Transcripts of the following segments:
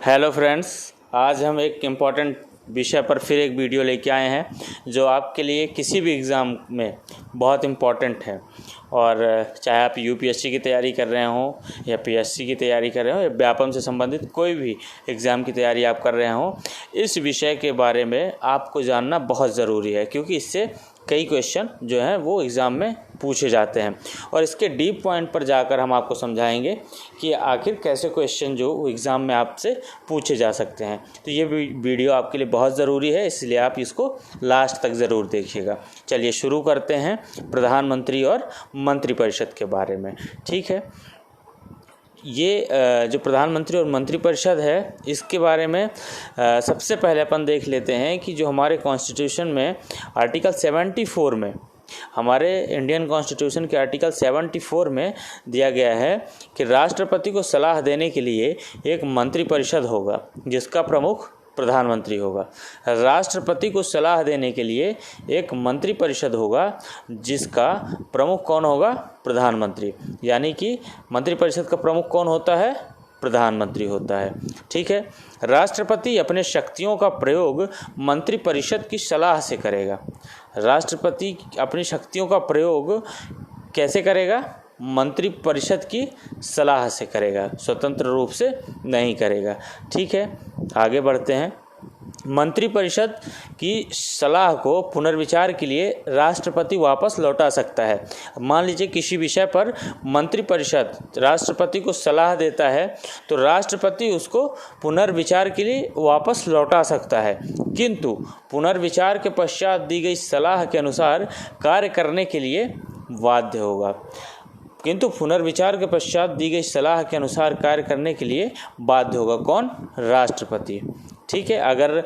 Hello friends, आज हम एक इम्पॉर्टेंट विषय पर फिर एक वीडियो लेके आए हैं जो आपके लिए किसी भी एग्ज़ाम में बहुत इम्पॉर्टेंट है। और चाहे आप यूपीएससी की तैयारी कर रहे हों या पीएससी की तैयारी कर रहे हो या व्यापम से संबंधित कोई भी एग्ज़ाम की तैयारी आप कर रहे हों, इस विषय के बारे में आपको जानना बहुत ज़रूरी है, क्योंकि इससे कई क्वेश्चन जो हैं वो एग्ज़ाम में पूछे जाते हैं। और इसके डीप पॉइंट पर जाकर हम आपको समझाएंगे कि आखिर कैसे क्वेश्चन जो एग्ज़ाम में आपसे पूछे जा सकते हैं। तो ये वीडियो आपके लिए बहुत ज़रूरी है, इसलिए आप इसको लास्ट तक ज़रूर देखिएगा। चलिए शुरू करते हैं प्रधानमंत्री और मंत्रिपरिषद के बारे में। ठीक है, ये जो प्रधानमंत्री और मंत्रिपरिषद है, इसके बारे में सबसे पहले अपन देख लेते हैं कि जो हमारे कॉन्स्टिट्यूशन में आर्टिकल 74 में, हमारे इंडियन कॉन्स्टिट्यूशन के आर्टिकल 74 में दिया गया है कि राष्ट्रपति को सलाह देने के लिए एक मंत्रिपरिषद होगा जिसका प्रमुख प्रधानमंत्री होगा। राष्ट्रपति को सलाह देने के लिए एक मंत्रिपरिषद होगा जिसका प्रमुख कौन होगा? प्रधानमंत्री। यानी कि मंत्रिपरिषद का प्रमुख कौन होता है? प्रधानमंत्री होता है। ठीक है, राष्ट्रपति अपने शक्तियों का प्रयोग मंत्रिपरिषद की सलाह से करेगा। राष्ट्रपति अपनी शक्तियों का प्रयोग कैसे करेगा? मंत्रिपरिषद की सलाह से करेगा, स्वतंत्र रूप से नहीं करेगा। ठीक है, आगे बढ़ते हैं। मंत्रिपरिषद की सलाह को पुनर्विचार के लिए राष्ट्रपति वापस लौटा सकता है। मान लीजिए किसी विषय पर मंत्रिपरिषद राष्ट्रपति को सलाह देता है तो राष्ट्रपति उसको पुनर्विचार के लिए वापस लौटा सकता है, किंतु पुनर्विचार के पश्चात दी गई सलाह के अनुसार कार्य करने के लिए बाध्य होगा। किंतु पुनर्विचार के पश्चात दी गई सलाह के अनुसार कार्य करने के लिए बाध्य होगा। कौन? राष्ट्रपति। ठीक है, अगर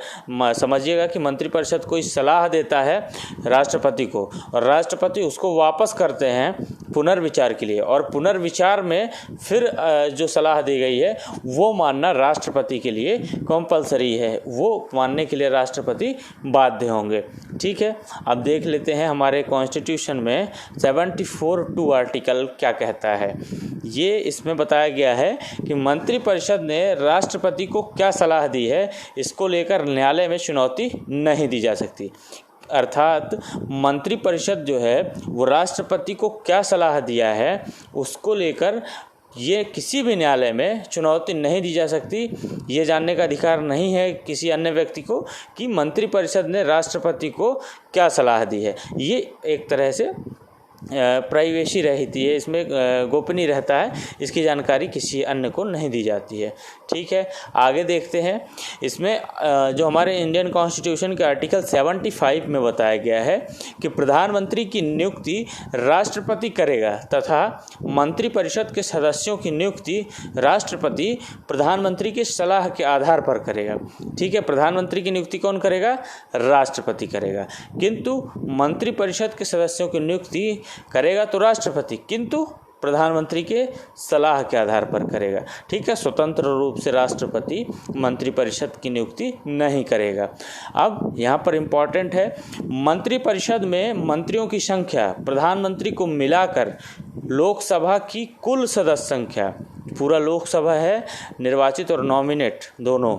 समझिएगा कि मंत्रिपरिषद कोई सलाह देता है राष्ट्रपति को और राष्ट्रपति उसको वापस करते हैं पुनर्विचार के लिए, और पुनर्विचार में फिर जो सलाह दी गई है वो मानना राष्ट्रपति के लिए कंपलसरी है, वो मानने के लिए राष्ट्रपति बाध्य होंगे। ठीक है, अब देख लेते हैं हमारे कॉन्स्टिट्यूशन में 74(2) आर्टिकल क्या कहता है। ये इसमें बताया गया है कि मंत्रिपरिषद ने राष्ट्रपति को क्या सलाह दी है, इसको लेकर न्यायालय में चुनौती नहीं दी जा सकती। अर्थात मंत्रिपरिषद जो है वो राष्ट्रपति को क्या सलाह दिया है उसको लेकर ये किसी भी न्यायालय में चुनौती नहीं दी जा सकती। ये जानने का अधिकार नहीं है किसी अन्य व्यक्ति को कि मंत्रिपरिषद ने राष्ट्रपति को क्या सलाह दी है। ये एक तरह से प्राइवेसी रहती है, इसमें गोपनीय रहता है, इसकी जानकारी किसी अन्य को नहीं दी जाती है। ठीक है, आगे देखते हैं। इसमें जो हमारे इंडियन कॉन्स्टिट्यूशन के आर्टिकल 75 में बताया गया है कि प्रधानमंत्री की नियुक्ति राष्ट्रपति करेगा तथा मंत्रिपरिषद के सदस्यों की नियुक्ति राष्ट्रपति प्रधानमंत्री की सलाह के आधार पर करेगा। ठीक है, प्रधानमंत्री की नियुक्ति कौन करेगा? राष्ट्रपति करेगा, किंतु मंत्रिपरिषद के सदस्यों की नियुक्ति करेगा तो राष्ट्रपति, किंतु प्रधानमंत्री के सलाह के आधार पर करेगा। ठीक है, स्वतंत्र रूप से राष्ट्रपति मंत्रिपरिषद की नियुक्ति नहीं करेगा। अब यहाँ पर इम्पॉर्टेंट है, मंत्रिपरिषद में मंत्रियों की संख्या प्रधानमंत्री को मिलाकर लोकसभा की कुल सदस्य संख्या, पूरा लोकसभा है निर्वाचित और नॉमिनेट दोनों,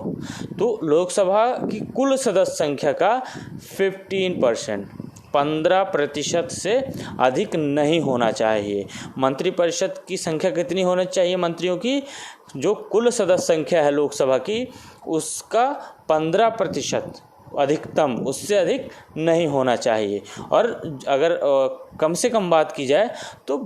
तो लोकसभा की कुल सदस्य संख्या का 15% से अधिक नहीं होना चाहिए। मंत्रिपरिषद की संख्या कितनी होनी चाहिए? मंत्रियों की जो कुल सदस्य संख्या है लोकसभा की, उसका 15% अधिकतम, उससे अधिक नहीं होना चाहिए। और अगर कम से कम बात की जाए तो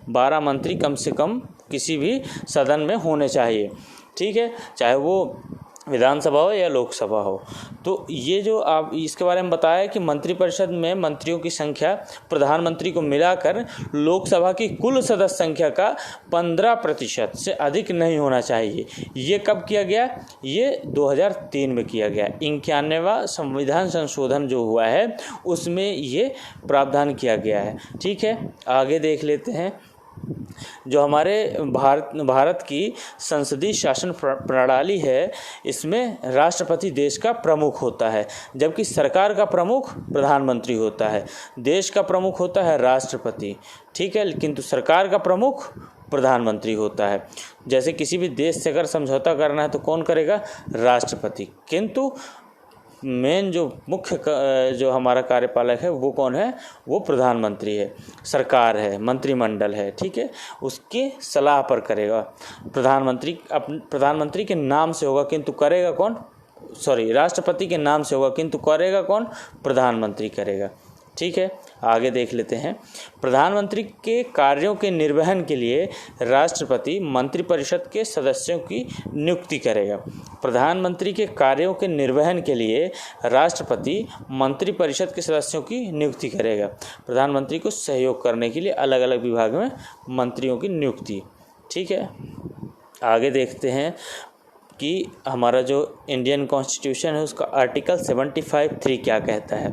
12 मंत्री कम से कम किसी भी सदन में होने चाहिए। ठीक है, चाहे वो विधानसभा हो या लोकसभा हो। तो ये जो आप इसके बारे में बताया कि मंत्रिपरिषद में मंत्रियों की संख्या प्रधानमंत्री को मिलाकर लोकसभा की कुल सदस्य संख्या का 15% से अधिक नहीं होना चाहिए। ये कब किया गया? ये 2003 में किया गया। 91वां संविधान संशोधन जो हुआ है उसमें ये प्रावधान किया गया है। ठीक है, आगे देख लेते हैं। जो हमारे भारत की संसदीय शासन प्रणाली है, इसमें राष्ट्रपति देश का प्रमुख होता है, जबकि सरकार का प्रमुख प्रधानमंत्री होता है। देश का प्रमुख होता है राष्ट्रपति, ठीक है, किंतु सरकार का प्रमुख प्रधानमंत्री होता है। जैसे किसी भी देश से अगर समझौता करना है तो कौन करेगा? राष्ट्रपति। किंतु मेन जो मुख्य जो हमारा कार्यपालक है वो कौन है? वो प्रधानमंत्री है, सरकार है, मंत्रिमंडल है, ठीक है, उसके सलाह पर करेगा। प्रधानमंत्री के नाम से होगा किंतु करेगा कौन? राष्ट्रपति के नाम से होगा किंतु करेगा कौन? प्रधानमंत्री करेगा, ठीक है। आगे देख लेते हैं। प्रधानमंत्री के कार्यों के निर्वहन के लिए राष्ट्रपति मंत्रिपरिषद के सदस्यों की नियुक्ति करेगा। प्रधानमंत्री के कार्यों के निर्वहन के लिए राष्ट्रपति मंत्रिपरिषद के सदस्यों की नियुक्ति करेगा। प्रधानमंत्री को सहयोग करने के लिए अलग अलग विभाग में मंत्रियों की नियुक्ति, ठीक है। आगे देखते हैं कि हमारा जो इंडियन कॉन्स्टिट्यूशन है उसका आर्टिकल 75(3) क्या कहता है।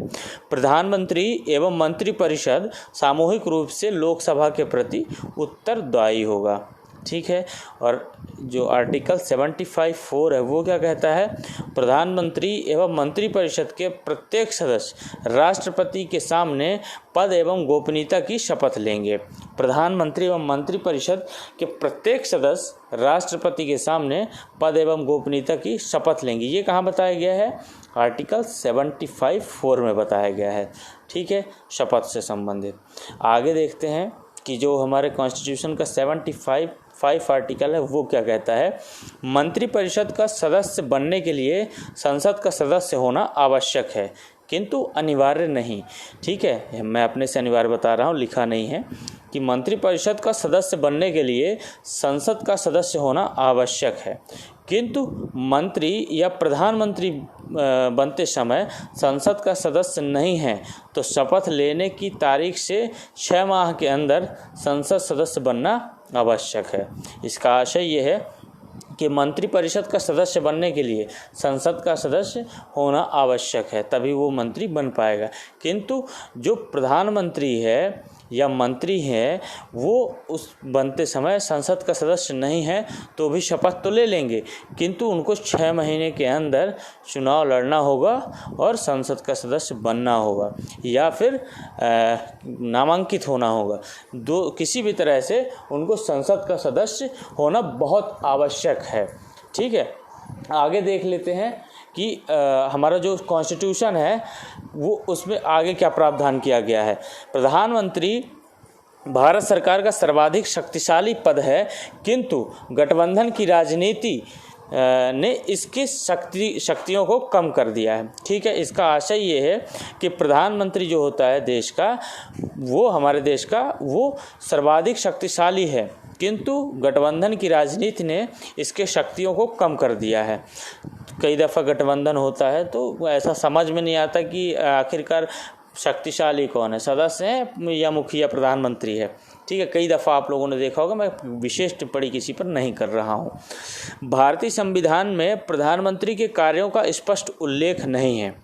प्रधानमंत्री एवं मंत्रिपरिषद सामूहिक रूप से लोकसभा के प्रति उत्तरदायी होगा, ठीक है। और जो आर्टिकल 75(4) है वो क्या कहता है? प्रधानमंत्री एवं मंत्रिपरिषद के प्रत्येक सदस्य राष्ट्रपति के सामने पद एवं गोपनीयता की शपथ लेंगे। प्रधानमंत्री एवं मंत्रिपरिषद के प्रत्येक सदस्य राष्ट्रपति के सामने पद एवं गोपनीयता की शपथ लेंगे। ये कहाँ बताया गया है? आर्टिकल 75(4) में बताया गया है, ठीक है, शपथ से संबंधित। आगे देखते हैं कि जो हमारे कॉन्स्टिट्यूशन का 75(5) आर्टिकल है वो क्या कहता है। मंत्रिपरिषद का सदस्य बनने के लिए संसद का सदस्य होना आवश्यक है किंतु अनिवार्य नहीं, ठीक है। मैं अपने से अनिवार्य बता रहा हूँ, लिखा नहीं है कि मंत्रिपरिषद का सदस्य बनने के लिए संसद का सदस्य होना आवश्यक है किंतु मंत्री या प्रधानमंत्री बनते समय संसद का सदस्य नहीं है तो शपथ लेने की तारीख से 6 माह के अंदर संसद सदस्य बनना आवश्यक है। इसका आशय ये है कि मंत्रिपरिषद का सदस्य बनने के लिए संसद का सदस्य होना आवश्यक है, तभी वो मंत्री बन पाएगा। किंतु जो प्रधानमंत्री है या मंत्री हैं वो उस बनते समय संसद का सदस्य नहीं है तो भी शपथ तो ले लेंगे किंतु उनको 6 महीने के अंदर चुनाव लड़ना होगा और संसद का सदस्य बनना होगा या फिर नामांकित होना होगा। किसी भी तरह से उनको संसद का सदस्य होना बहुत आवश्यक है, ठीक है। आगे देख लेते हैं कि हमारा जो कॉन्स्टिट्यूशन है वो उसमें आगे क्या प्रावधान किया गया है। प्रधानमंत्री भारत सरकार का सर्वाधिक शक्तिशाली पद है किंतु गठबंधन की राजनीति ने इसकी शक्तियों को कम कर दिया है, ठीक है। इसका आशय ये है कि प्रधानमंत्री जो होता है देश का, वो हमारे देश का वो सर्वाधिक शक्तिशाली है किंतु गठबंधन की राजनीति ने इसके शक्तियों को कम कर दिया है। कई दफ़ा गठबंधन होता है तो ऐसा समझ में नहीं आता कि आखिरकार शक्तिशाली कौन है, सदस्य है या मुखिया प्रधानमंत्री है, ठीक है। कई दफ़ा आप लोगों ने देखा होगा, मैं विशेष टिप्पणी किसी पर नहीं कर रहा हूँ। भारतीय संविधान में प्रधानमंत्री के कार्यों का स्पष्ट उल्लेख नहीं है,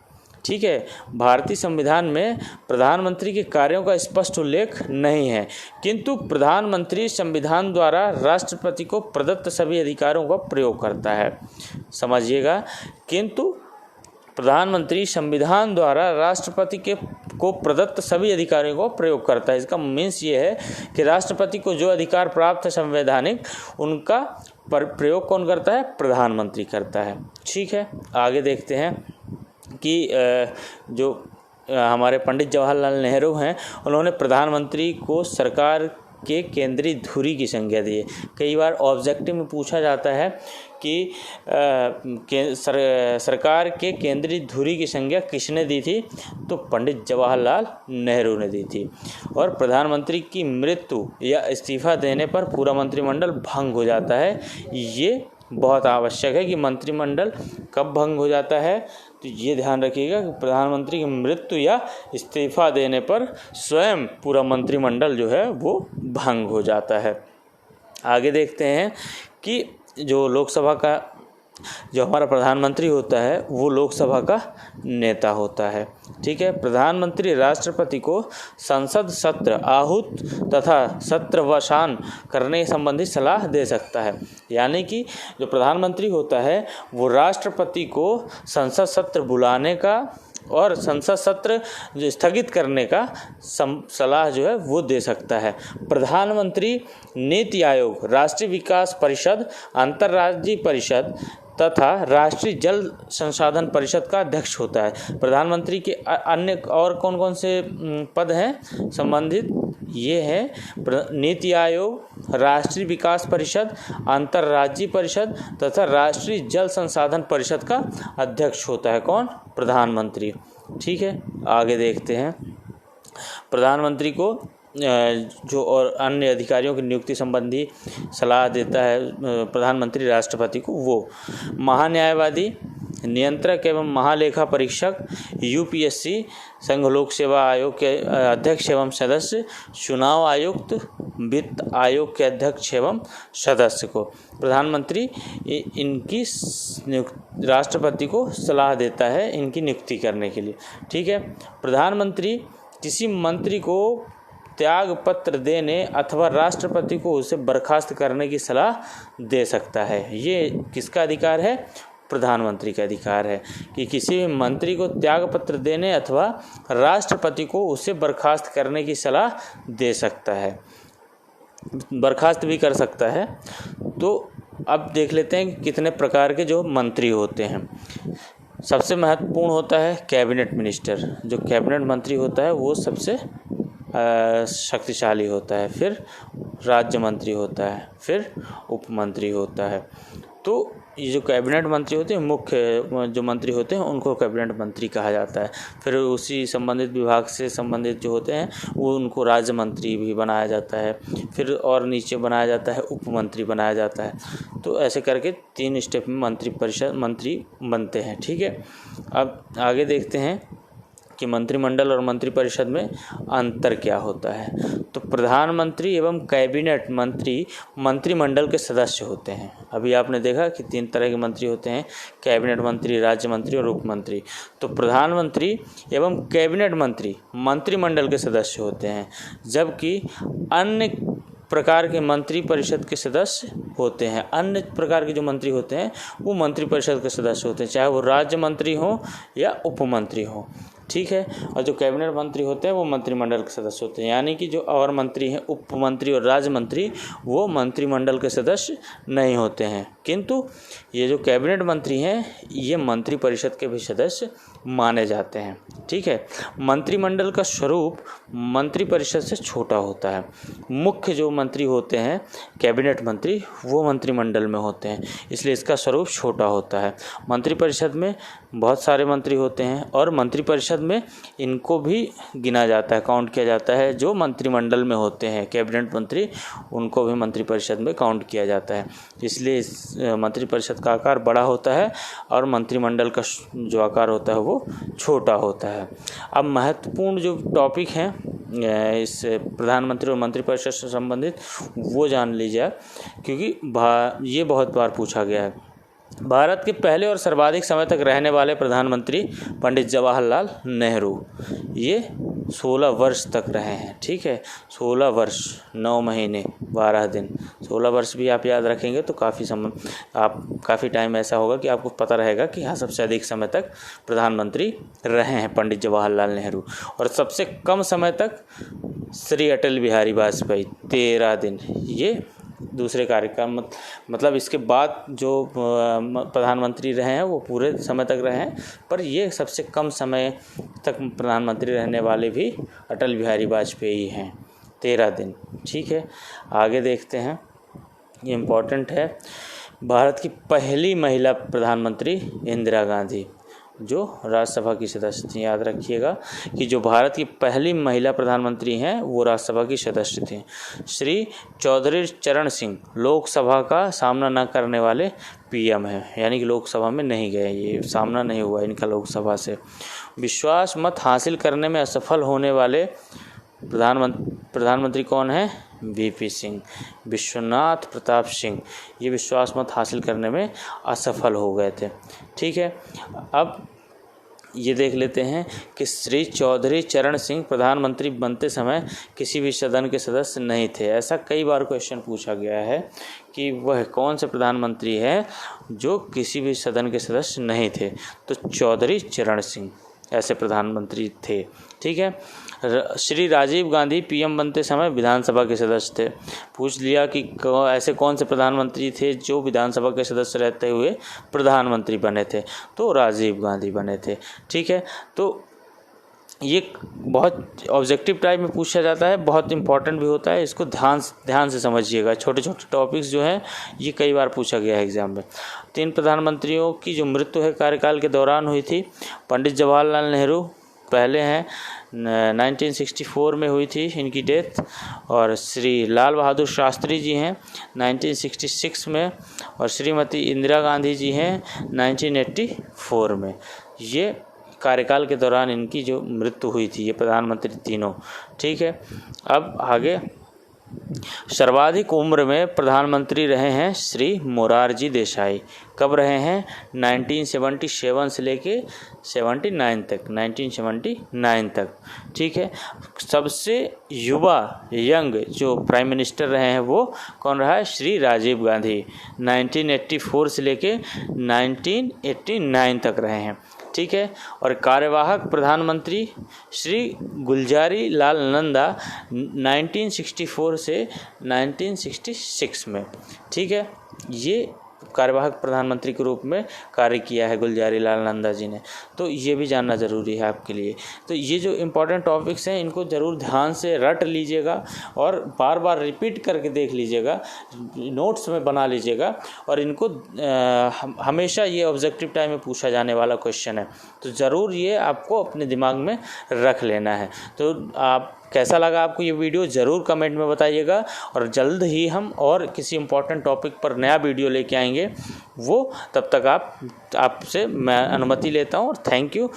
ठीक है। भारतीय संविधान में प्रधानमंत्री के कार्यों का स्पष्ट उल्लेख नहीं है किंतु प्रधानमंत्री संविधान द्वारा राष्ट्रपति को प्रदत्त सभी अधिकारों का प्रयोग करता है। समझिएगा, किंतु प्रधानमंत्री संविधान द्वारा राष्ट्रपति को प्रदत्त सभी अधिकारों को प्रयोग करता है। इसका मीन्स ये है कि राष्ट्रपति को जो अधिकार प्राप्त है संवैधानिक, उनका प्रयोग कौन करता है? प्रधानमंत्री करता है, ठीक है। आगे देखते हैं कि जो हमारे पंडित जवाहरलाल नेहरू हैं, उन्होंने प्रधानमंत्री को सरकार के केंद्रीय धुरी की संज्ञा दी है। कई बार ऑब्जेक्टिव में पूछा जाता है कि सरकार के केंद्रीय धुरी की संज्ञा किसने दी थी, तो पंडित जवाहरलाल नेहरू ने दी थी। और प्रधानमंत्री की मृत्यु या इस्तीफा देने पर पूरा मंत्रिमंडल भंग हो जाता है। ये बहुत आवश्यक है कि मंत्रिमंडल कब भंग हो जाता है, तो ये ध्यान रखिएगा कि प्रधानमंत्री की मृत्यु या इस्तीफा देने पर स्वयं पूरा मंत्रिमंडल जो है वो भंग हो जाता है। आगे देखते हैं कि जो लोकसभा का जो हमारा प्रधानमंत्री होता है वो लोकसभा का नेता होता है, ठीक है। प्रधानमंत्री राष्ट्रपति को संसद सत्र आहूत तथा सत्रवसान करने संबंधी सलाह दे सकता है। यानी कि जो प्रधानमंत्री होता है वो राष्ट्रपति को संसद सत्र बुलाने का और संसद सत्र जो स्थगित करने का सलाह जो है वो दे सकता है। प्रधानमंत्री नीति आयोग, राष्ट्रीय विकास परिषद, अंतर्राज्यीय परिषद तथा राष्ट्रीय जल संसाधन परिषद का अध्यक्ष होता है। प्रधानमंत्री के अन्य और कौन कौन से पद हैं संबंधित, ये है नीति आयोग, राष्ट्रीय विकास परिषद, अंतर्राज्यीय परिषद तथा राष्ट्रीय जल संसाधन परिषद का अध्यक्ष होता है कौन? प्रधानमंत्री। ठीक है, आगे देखते हैं। प्रधानमंत्री को जो और अन्य अधिकारियों की नियुक्ति संबंधी सलाह देता है प्रधानमंत्री राष्ट्रपति को, वो महान्यायवादी, नियंत्रक एवं महालेखा परीक्षक, यूपीएससी, संघ लोक सेवा आयोग के अध्यक्ष एवं सदस्य, चुनाव आयुक्त, वित्त आयोग के अध्यक्ष एवं सदस्य को प्रधानमंत्री इनकी राष्ट्रपति को सलाह देता है इनकी नियुक्ति करने के लिए। ठीक है, प्रधानमंत्री किसी मंत्री को त्याग पत्र देने अथवा राष्ट्रपति को उसे बर्खास्त करने की सलाह दे सकता है। ये किसका अधिकार है? प्रधानमंत्री का अधिकार है कि किसी भी मंत्री को त्याग पत्र देने अथवा राष्ट्रपति को उसे बर्खास्त करने की सलाह दे सकता है, बर्खास्त भी कर सकता है। तो अब देख लेते हैं कि कितने प्रकार के जो मंत्री होते हैं। सबसे महत्वपूर्ण होता है कैबिनेट मिनिस्टर। जो कैबिनेट मंत्री होता है वो सबसे शक्तिशाली होता है। फिर राज्य मंत्री होता है, फिर उप मंत्री होता है। तो ये जो कैबिनेट मंत्री होते हैं, मुख्य जो मंत्री होते हैं उनको कैबिनेट मंत्री कहा जाता है। फिर उसी संबंधित विभाग से संबंधित जो होते हैं वो उनको राज्य मंत्री भी बनाया जाता है। फिर और नीचे बनाया जाता है उप मंत्री बनाया जाता है। तो ऐसे करके 3 स्टेप में मंत्री बनते हैं। ठीक है, अब आगे देखते हैं कि मंत्रिमंडल और मंत्रिपरिषद में अंतर क्या होता है। तो प्रधानमंत्री एवं कैबिनेट मंत्री मंत्रिमंडल के सदस्य होते हैं। अभी आपने देखा कि 3 तरह के मंत्री होते हैं, कैबिनेट मंत्री, राज्य मंत्री और उप मंत्री। तो प्रधानमंत्री एवं कैबिनेट मंत्री मंत्रिमंडल के सदस्य होते हैं, जबकि अन्य प्रकार के मंत्री परिषद के सदस्य होते हैं। अन्य प्रकार के जो मंत्री होते हैं वो मंत्री परिषद के सदस्य होते हैं, चाहे वो राज्य मंत्री हो या उप मंत्री हो। ठीक है, और जो कैबिनेट मंत्री होते हैं वो मंत्रिमंडल के सदस्य होते हैं। यानी कि जो और मंत्री हैं, उप मंत्री और राज्य मंत्री, वो मंत्रिमंडल के सदस्य नहीं होते हैं। किंतु ये जो कैबिनेट मंत्री हैं ये मंत्री परिषद के भी सदस्य माने जाते हैं। ठीक है, मंत्रिमंडल का स्वरूप मंत्री परिषद से छोटा होता है। मुख्य जो मंत्री होते हैं कैबिनेट मंत्री, वो मंत्रिमंडल में होते हैं, इसलिए इसका स्वरूप छोटा होता है। मंत्री परिषद में बहुत सारे मंत्री होते हैं और मंत्री परिषद में इनको भी गिना जाता है, काउंट किया जाता है। जो मंत्रिमंडल में होते हैं कैबिनेट मंत्री, उनको भी मंत्री परिषद में काउंट किया जाता है। इसलिए इस मंत्री परिषद का आकार बड़ा होता है और मंत्रिमंडल का जो आकार होता है वो छोटा होता है। अब महत्वपूर्ण जो टॉपिक हैं इस प्रधानमंत्री और मंत्रिपरिषद से संबंधित वो जान लीजिए, क्योंकि ये बहुत बार पूछा गया है। भारत के पहले और सर्वाधिक समय तक रहने वाले प्रधानमंत्री पंडित जवाहरलाल नेहरू, ये 16 वर्ष तक रहे हैं। ठीक है, 16 वर्ष 9 महीने 12 दिन, 16 वर्ष भी आप याद रखेंगे तो काफ़ी टाइम ऐसा होगा कि आपको पता रहेगा कि हाँ सबसे अधिक समय तक प्रधानमंत्री रहे हैं पंडित जवाहरलाल नेहरू। और सबसे कम समय तक श्री अटल बिहारी वाजपेयी 13 दिन, ये दूसरे कार्यकाल मतलब इसके बाद जो प्रधानमंत्री रहे हैं वो पूरे समय तक रहे हैं, पर ये सबसे कम समय तक प्रधानमंत्री रहने वाले भी अटल बिहारी वाजपेयी हैं, 13 दिन। ठीक है, आगे देखते हैं, ये इम्पोर्टेंट है। भारत की पहली महिला प्रधानमंत्री इंदिरा गांधी, जो राज्यसभा की सदस्य थी। याद रखिएगा कि जो भारत की पहली महिला प्रधानमंत्री हैं वो राज्यसभा की सदस्य थी। श्री चौधरी चरण सिंह लोकसभा का सामना न करने वाले पीएम हैं, यानी कि लोकसभा में नहीं गए, ये सामना नहीं हुआ इनका लोकसभा से। विश्वास मत हासिल करने में असफल होने वाले प्रधानमंत्री कौन है? वीपी सिंह, विश्वनाथ प्रताप सिंह, ये विश्वास मत हासिल करने में असफल हो गए थे। ठीक है, अब ये देख लेते हैं कि श्री चौधरी चरण सिंह प्रधानमंत्री बनते समय किसी भी सदन के सदस्य नहीं थे। ऐसा कई बार क्वेश्चन पूछा गया है कि वह कौन से प्रधानमंत्री है जो किसी भी सदन के सदस्य नहीं थे। तो चौधरी चरण सिंह, ऐसे प्रधानमंत्री थे। ठीक है, श्री राजीव गांधी पीएम बनते समय विधानसभा के सदस्य थे। पूछ लिया कि ऐसे कौन से प्रधानमंत्री थे जो विधानसभा के सदस्य रहते हुए प्रधानमंत्री बने थे, तो राजीव गांधी बने थे। ठीक है, तो ये बहुत ऑब्जेक्टिव टाइप में पूछा जाता है, बहुत इंपॉर्टेंट भी होता है, इसको ध्यान से समझिएगा। छोटे छोटे टॉपिक्स जो हैं ये कई बार पूछा गया है एग्जाम में। 3 प्रधानमंत्रियों की जो मृत्यु है कार्यकाल के दौरान हुई थी, पंडित जवाहरलाल नेहरू पहले हैं, 1964 में हुई थी इनकी डेथ, और श्री लाल बहादुर शास्त्री जी हैं 1966 में, और श्रीमती इंदिरा गांधी जी हैं 1984 में। ये कार्यकाल के दौरान इनकी जो मृत्यु हुई थी, ये प्रधानमंत्री तीनों। ठीक है, अब आगे सर्वाधिक उम्र में प्रधानमंत्री रहे हैं श्री मोरारजी देसाई। कब रहे हैं? 1977 से लेके 79 तक, 1979 तक। ठीक है, सबसे युवा यंग जो प्राइम मिनिस्टर रहे हैं वो कौन रहा है? श्री राजीव गांधी, 1984 से लेके 1989 तक रहे हैं। ठीक है, और कार्यवाहक प्रधानमंत्री श्री गुलजारी लाल नंदा 1964 से 1966 में। ठीक है, ये कार्यवाहक प्रधानमंत्री के रूप में कार्य किया है गुलजारी लाल नंदा जी ने, तो ये भी जानना ज़रूरी है आपके लिए। तो ये जो इम्पोर्टेंट टॉपिक्स हैं इनको ज़रूर ध्यान से रट लीजिएगा और बार बार रिपीट करके देख लीजिएगा, नोट्स में बना लीजिएगा, और इनको हमेशा ये ऑब्जेक्टिव टाइम में पूछा जाने वाला क्वेश्चन है, तो ज़रूर ये आपको अपने दिमाग में रख लेना है। तो आप कैसा लगा आपको ये वीडियो ज़रूर कमेंट में बताइएगा, और जल्द ही हम और किसी इम्पोर्टेंट टॉपिक पर नया वीडियो लेके आएंगे। वो तब तक आपसे मैं अनुमति लेता हूँ और थैंक यू।